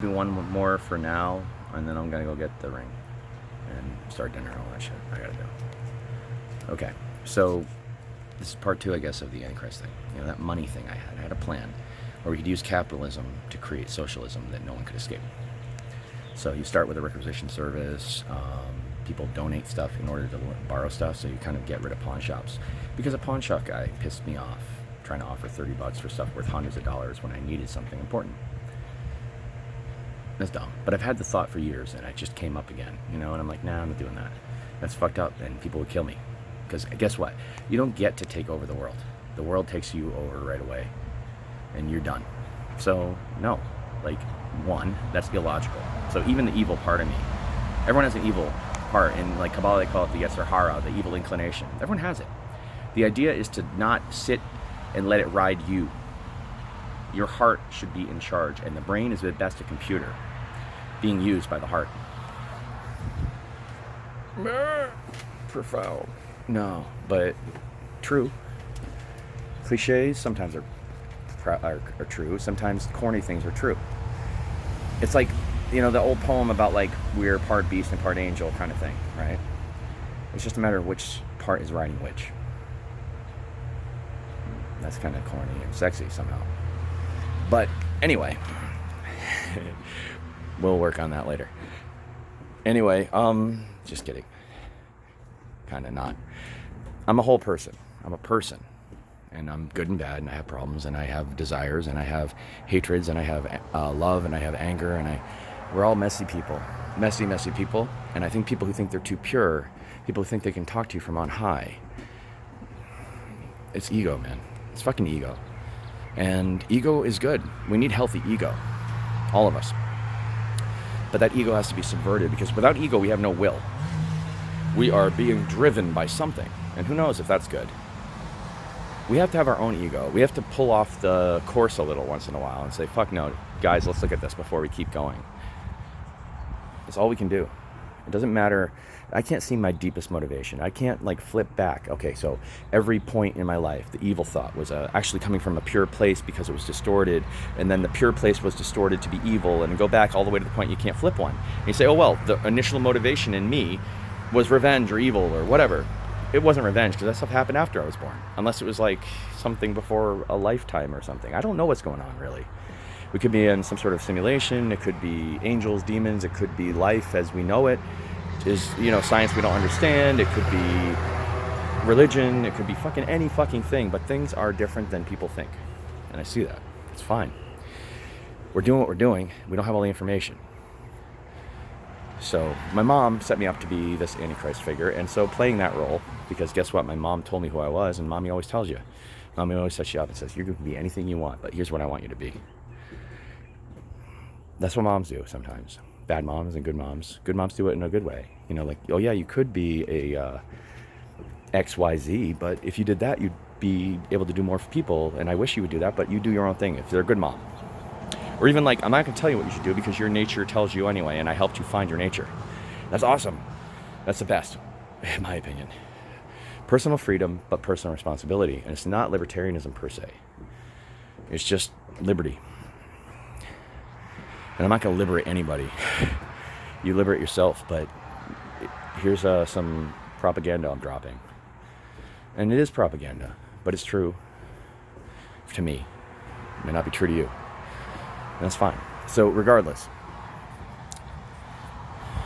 Do one more for now, and then I'm gonna go get the ring and start dinner and all that shit I gotta do. Okay, so this is part two, I guess, of the Antichrist thing. You know, that money thing I had. I had a plan where we could use capitalism to create socialism that no one could escape. So you start with a requisition service. People donate stuff in order to borrow stuff, so you kind of get rid of pawn shops. Because a pawn shop guy pissed me off trying to offer $30 for stuff worth hundreds of dollars when I needed something important. That's dumb. But I've had the thought for years, and it just came up again, you know, and I'm like, nah, I'm not doing that. That's fucked up, and people would kill me. Because guess what? You don't get to take over the world. The world takes you over right away, and you're done. So, no. Like, one, that's illogical. So even the evil part of me, everyone has an evil part. In like Kabbalah, they call it the Yetzer Hara, the evil inclination. Everyone has it. The idea is to not sit and let it ride you. Your heart should be in charge, and the brain is at best a computer being used by the heart. Profound. No, but true. Cliches sometimes are true. Sometimes corny things are true. It's like, you know, the old poem about like we're part beast and part angel kind of thing, right? It's just a matter of which part is riding which. That's kind of corny and sexy somehow. But anyway, we'll work on that later. Anyway, just kidding. Kind of not. I'm a whole person. I'm a person. And I'm good and bad, and I have problems, and I have desires, and I have hatreds, and I have love, and I have anger, and we're all messy people. Messy people. And I think people who think they're too pure, people who think they can talk to you from on high, it's ego, man. It's fucking ego. And ego is good. We need healthy ego. All of us. But that ego has to be subverted, because without ego, we have no will. We are being driven by something. And who knows if that's good. We have to have our own ego. We have to pull off the course a little once in a while and say, fuck no, guys, let's look at this before we keep going. That's all we can do. It doesn't matter. I can't see my deepest motivation. I can't like flip back. Okay, so every point in my life, the evil thought was actually coming from a pure place because it was distorted, and then the pure place was distorted to be evil, and go back all the way to the point you can't flip one. And you say, oh well, the initial motivation in me was revenge or evil or whatever. It wasn't revenge, because that stuff happened after I was born. Unless it was like something before a lifetime or something. I don't know what's going on, really. We could be in some sort of simulation. It could be angels, demons. It could be life as we know it. Is, you know, science we don't understand. It could be religion. It could be fucking any fucking thing. But things are different than people think. And I see that. It's fine. We're doing what we're doing. We don't have all the information. So my mom set me up to be this Antichrist figure, and so playing that role, because guess what? My mom told me who I was, and mommy always tells you. Mommy always sets you up and says, you're going to be anything you want, but here's what I want you to be. That's what moms do sometimes. Bad moms and good moms. Good moms do it in a good way. You know, like, oh yeah, you could be a XYZ, but if you did that, you'd be able to do more for people, and I wish you would do that, but you do your own thing if they're a good mom. Or even like, I'm not going to tell you what you should do because your nature tells you anyway, and I helped you find your nature. That's awesome. That's the best, in my opinion. Personal freedom, but personal responsibility. And it's not libertarianism per se. It's just liberty. And I'm not going to liberate anybody. You liberate yourself, but here's some propaganda I'm dropping. And it is propaganda, but it's true to me. It may not be true to you. That's fine. So regardless,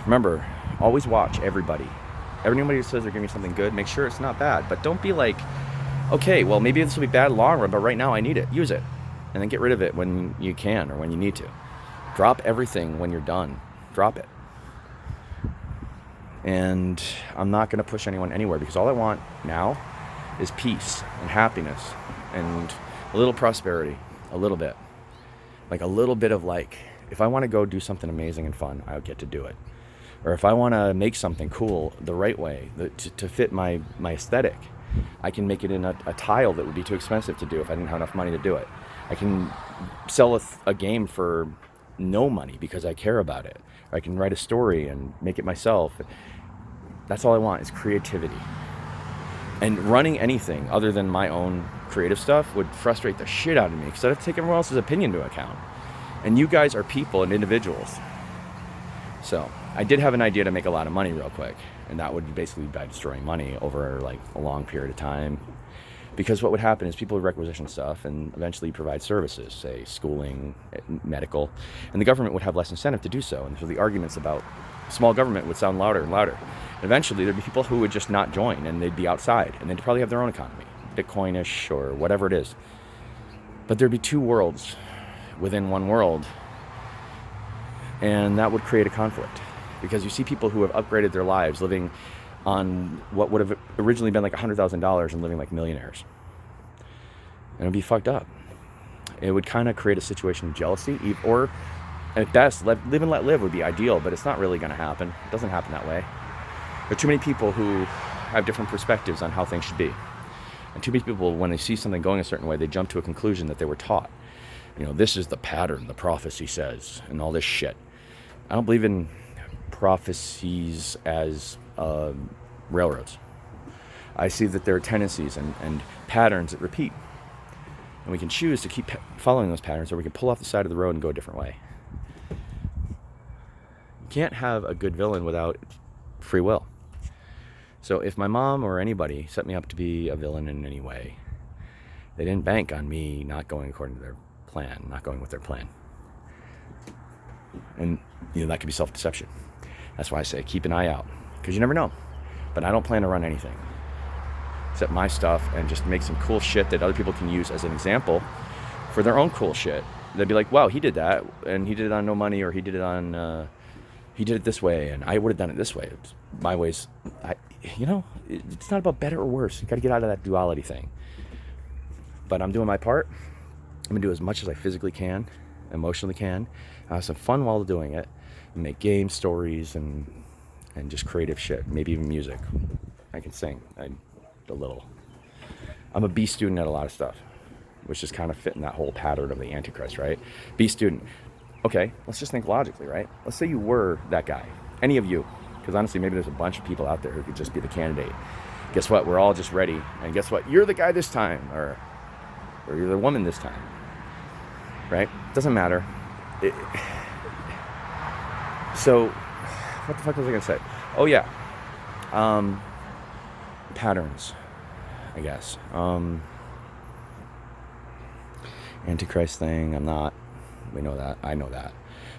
remember, always watch everybody. Everybody who says they're giving you something good, make sure it's not bad. But don't be like, okay, well, maybe this will be bad long run, but right now I need it. Use it. And then get rid of it when you can or when you need to. Drop everything when you're done. Drop it. And I'm not going to push anyone anywhere, because all I want now is peace and happiness and a little prosperity, a little bit. Like a little bit of like, if I want to go do something amazing and fun, I'll get to do it. Or if I want to make something cool the right way, to fit my aesthetic, I can make it in a tile that would be too expensive to do if I didn't have enough money to do it. I can sell a game for no money because I care about it. Or I can write a story and make it myself. That's all I want is creativity. And running anything other than my own creative stuff would frustrate the shit out of me, because I'd have to take everyone else's opinion into account. And you guys are people and individuals. So I did have an idea to make a lot of money real quick. And that would basically be by destroying money over like a long period of time. Because what would happen is people would requisition stuff and eventually provide services, say schooling, medical, and the government would have less incentive to do so. And so the arguments about small government would sound louder and louder. And eventually there'd be people who would just not join, and they'd be outside, and they'd probably have their own economy, Bitcoinish or whatever it is. But there'd be two worlds within one world, and that would create a conflict. Because you see people who have upgraded their lives living on what would have originally been like $100,000 and living like millionaires. And it would be fucked up. It would kind of create a situation of jealousy, or at best, live and let live would be ideal, but it's not really going to happen. It doesn't happen that way. There are too many people who have different perspectives on how things should be. And too many people, when they see something going a certain way, they jump to a conclusion that they were taught. You know, this is the pattern, the prophecy says, and all this shit. I don't believe in prophecies as railroads. I see that there are tendencies and patterns that repeat. And we can choose to keep following those patterns, or we can pull off the side of the road and go a different way. You can't have a good villain without free will. So if my mom or anybody set me up to be a villain in any way, they didn't bank on me not going according to their plan, not going with their plan. And, you know, that could be self-deception. That's why I say keep an eye out, because you never know. But I don't plan to run anything except my stuff and just make some cool shit that other people can use as an example for their own cool shit. They'd be like, wow, he did that, and he did it on no money, or he did it on, he did it this way, and I would have done it this way. It's my ways. It's not about better or worse. You got to get out of that duality thing. But I'm doing my part. I'm going to do as much as I physically can, emotionally can. Have some fun while doing it. And make games, stories, and just creative shit. Maybe even music. I can sing a little. I'm a B student at a lot of stuff, which is kind of fitting that whole pattern of the Antichrist, right? B student. Okay, let's just think logically, right? Let's say you were that guy. Any of you. Because honestly, maybe there's a bunch of people out there who could just be the candidate. Guess what? We're all just ready. And guess what? You're the guy this time. Or you're the woman this time. Right? Doesn't matter. So, what the fuck was I going to say? Oh, yeah. Patterns, I guess. Antichrist thing, I'm not. We know that. I know that.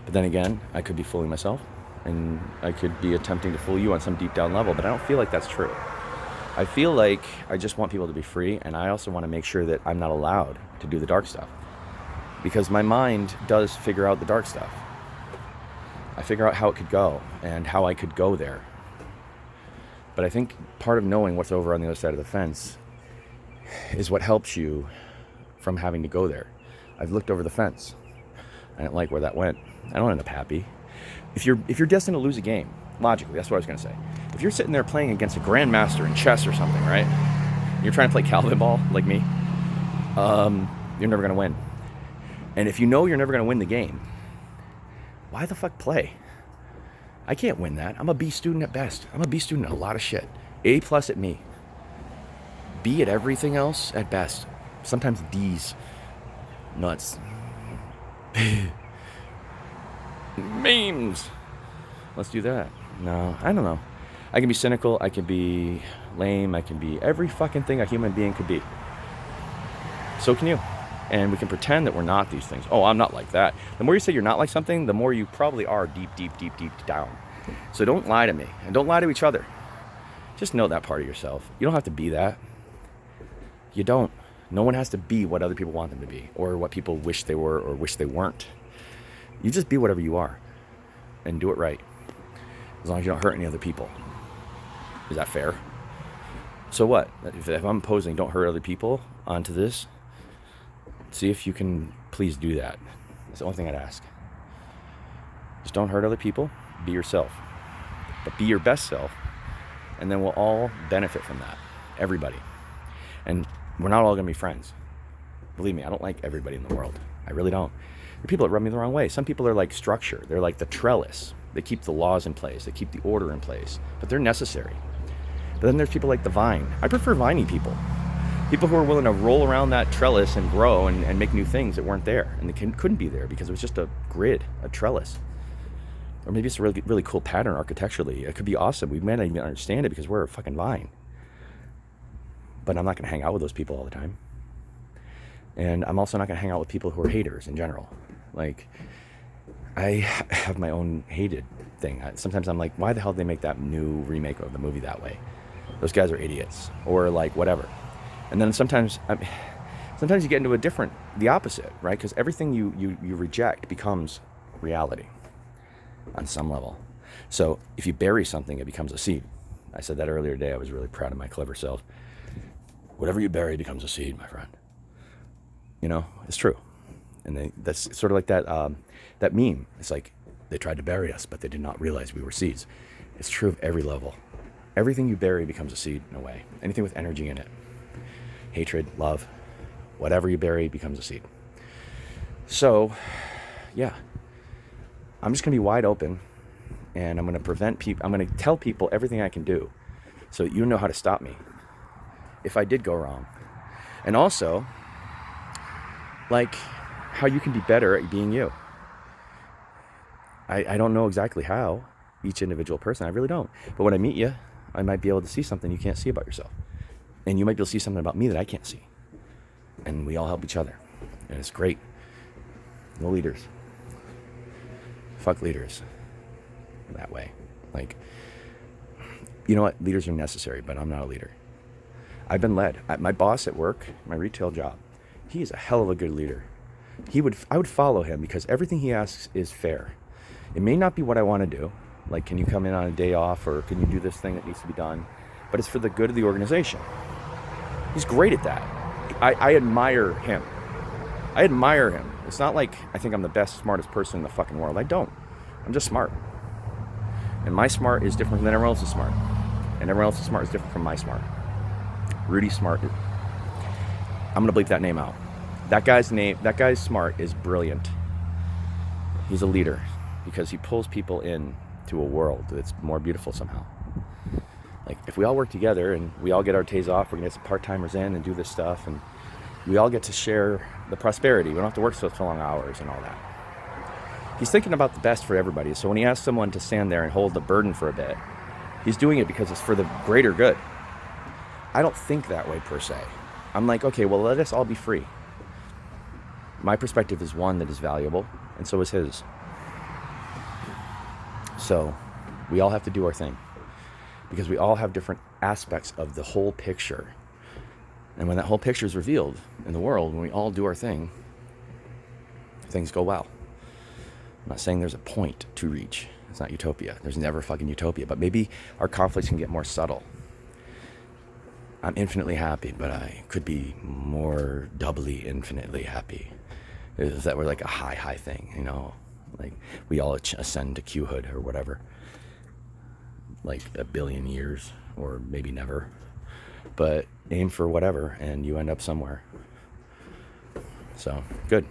But then again, I could be fooling myself. And I could be attempting to fool you on some deep down level. But I don't feel like that's true. I feel like I just want people to be free. And I also want to make sure that I'm not allowed to do the dark stuff. Because my mind does figure out the dark stuff. I figure out how it could go and how I could go there. But I think part of knowing what's over on the other side of the fence is what helps you from having to go there. I've looked over the fence. I didn't like where that went. I don't end up happy. If you're destined to lose a game, logically, that's what I was going to say. If you're sitting there playing against a grandmaster in chess or something, right? You're trying to play Calvin ball like me. You're never going to win. And if you know you're never going to win the game, why the fuck play? I can't win that. I'm a B student at best. I'm a B student at a lot of shit. A+ at me. B at everything else at best. Sometimes D's. Nuts. Memes. Let's do that. No, I don't know. I can be cynical. I can be lame. I can be every fucking thing a human being could be. So can you. And we can pretend that we're not these things. Oh, I'm not like that. The more you say you're not like something, the more you probably are deep down. So don't lie to me. And don't lie to each other. Just know that part of yourself. You don't have to be that. You don't. No one has to be what other people want them to be. Or what people wish they were or wish they weren't. You just be whatever you are. And do it right. As long as you don't hurt any other people. Is that fair? So what? If I'm posing don't hurt other people onto this, see if you can please do that. That's the only thing I'd ask. Just don't hurt other people. Be yourself. But be your best self. And then we'll all benefit from that. Everybody. And we're not all going to be friends. Believe me, I don't like everybody in the world. I really don't. There are people that rub me the wrong way. Some people are like structure. They're like the trellis. They keep the laws in place. They keep the order in place. But they're necessary. But then there's people like the vine. I prefer viney people. People who are willing to roll around that trellis and grow and make new things that weren't there. And they couldn't be there because it was just a grid, a trellis. Or maybe it's a really, really cool pattern architecturally. It could be awesome. We may not even understand it because we're a fucking vine. But I'm not going to hang out with those people all the time. And I'm also not going to hang out with people who are haters in general. Like, I have my own hated thing. Sometimes I'm like, why the hell did they make that new remake of the movie that way? Those guys are idiots. Or like, whatever. And then sometimes you get into the opposite, right? Because everything you reject becomes reality on some level. So if you bury something, it becomes a seed. I said that earlier today. I was really proud of my clever self. Whatever you bury becomes a seed, my friend. You know, it's true. And that's sort of like that meme. It's like, they tried to bury us, but they did not realize we were seeds. It's true of every level. Everything you bury becomes a seed in a way. Anything with energy in it. Hatred, love, whatever you bury becomes a seed. So, yeah. I'm just going to be wide open, and I'm going to prevent people. I'm going to tell people everything I can do so that you know how to stop me if I did go wrong. And also, like, how you can be better at being you. I don't know exactly how, each individual person. I really don't. But when I meet you, I might be able to see something you can't see about yourself. And you might be able to see something about me that I can't see. And we all help each other. And it's great. No leaders. Fuck leaders. That way. Like, you know what? Leaders are necessary, but I'm not a leader. I've been led. My boss at work, my retail job, he is a hell of a good leader. I would follow him because everything he asks is fair. It may not be what I want to do. Like, can you come in on a day off, or can you do this thing that needs to be done? But it's for the good of the organization. He's great at that. I admire him. I admire him. It's not like I think I'm the best, smartest person in the fucking world. I don't. I'm just smart. And my smart is different than everyone else's smart. And everyone else's smart is different from my smart. Rudy Smart. I'm going to bleep that name out. That guy's smart is brilliant. He's a leader because he pulls people in to a world that's more beautiful somehow. Like, if we all work together and we all get our days off, we're going to get some part-timers in and do this stuff, and we all get to share the prosperity. We don't have to work such long hours and all that. He's thinking about the best for everybody. So when he asks someone to stand there and hold the burden for a bit, he's doing it because it's for the greater good. I don't think that way per se. I'm like, okay, well, let us all be free. My perspective is one that is valuable, and so is his. So we all have to do our thing because we all have different aspects of the whole picture. And when that whole picture is revealed in the world, when we all do our thing, things go well. I'm not saying there's a point to reach. It's not utopia. There's never fucking utopia. But maybe our conflicts can get more subtle. I'm infinitely happy, but I could be more doubly infinitely happy. If that were like a high thing, you know? Like, we all ascend to Q-hood or whatever. Like 1 billion years, or maybe never. But aim for whatever, and you end up somewhere. So, good.